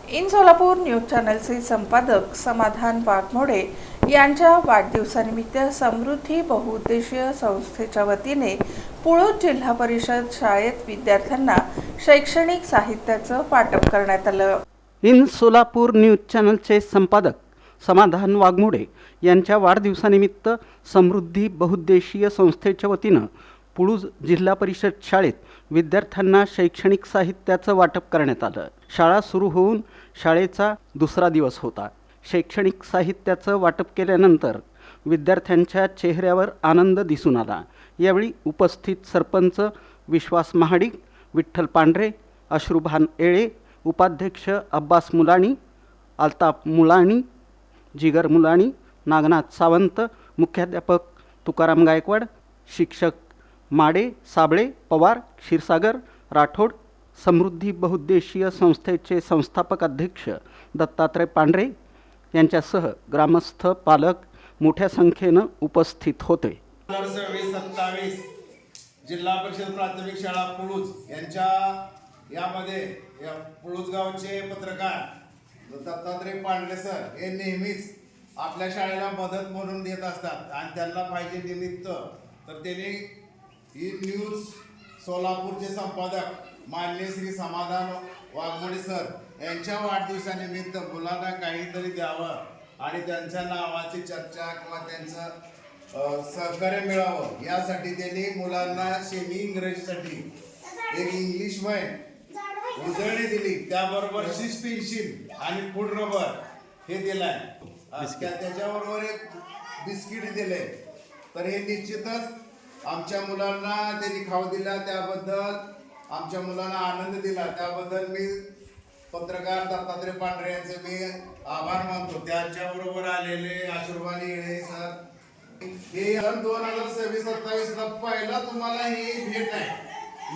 In Solapur news चॅनलचे संपादक समाधान वाघमोडे यांच्या वाढदिवसानिमित्त समृद्धी बहुउद्देशीय संस्थेच्या वतीने पुळूज जिल्हा परिषद शाळेत विद्यार्थ्यांना शैक्षणिक साहित्याचं वाटप करण्यात आलं। इन सोलापूर न्यूज चॅनलचे संपादक समाधान वाघमोडे यांच्या वाढदिवसानिमित्त समृद्धी बहुउद्देशीय संस्थेच्या वतीनं पुळूज जिल्हा परिषद शाळेत विद्यार्थ्यांना शैक्षणिक साहित्याचं वाटप करण्यात आलं। शाळा सुरू होऊन शाळेचा दुसरा दिवस होता। शैक्षणिक साहित्याचं वाटप केल्यानंतर विद्यार्थ्यांच्या चेहऱ्यावर आनंद दिसून आला। यावेळी उपस्थित सरपंच विश्वास महाडिक, विठ्ठल पांढरे, अश्रुभान येळे, उपाध्यक्ष अब्बास मुलाणी, अल्ताफ मुलाणी, जिगर मुलाणी, नागनाथ सावंत, मुख्याध्यापक तुकाराम गायकवाड, शिक्षक माडे, साबळे, पवार, क्षीरसागर, राठोड, समृद्धी बहुउद्देशीय संस्थेचे संस्थापक अध्यक्ष दत्तात्रय पांढरे यांच्यासह ग्रामस्थ, पालक मोठ्या संख्येनं उपस्थित होते। 2027 जिल्हा परिषद प्राथमिक शाळा पुळूज यांच्या यामध्ये पुळूज गावचे पत्रकार दत्तात्रय पांढरे सर हे नेहमीच आपल्या शाळेला मदत म्हणून देत असतात आणि त्यांना पाहिजे निमित्त तर त्यांनी ही न्यूज सोलापूरचे संपादक माननीय श्री समाधान वाघमोडे सर यांच्या वाढदिवसानिमित्त मुलांना काहीतरी द्यावं आणि त्यांच्या नावाची चर्चा किंवा त्यांचं सहकार्य मिळावं यासाठी त्यांनी मुलांना सेमी इंग्रजीसाठी एक इंग्लिश वय उजळणी दिली, त्याबरोबर शिस पेन्सिल आणि फूड रबर हे दिलाय, त्याच्याबरोबर एक बिस्किट दिले। तर हे निश्चितच आमच्या मुलांना त्यांनी खाऊ दिला, त्याबद्दल आमच्या मुलांना आनंद दिला, त्याबद्दल मी पत्रकार दत्तात्रय पांढरे यांचे मी आभार मानतो। त्यांच्याबरोबर आलेले अश्रुभान येळे सर हे 2026-27 ला पहिला तुम्हाला ही भेट आहे।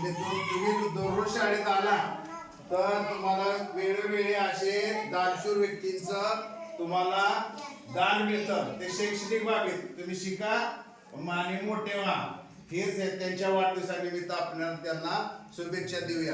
तुम्ही दररोज शाळेत आला तर तुम्हाला वेळोवेळी असे दानशूर व्यक्तींचं तुम्हाला दान मिळतं। ते शैक्षणिक बाबीत तुम्ही शिका आणि मोठे व्हा, हेच त्यांच्या वाढदिवसानिमित्त आपण त्यांना शुभेच्छा देऊया।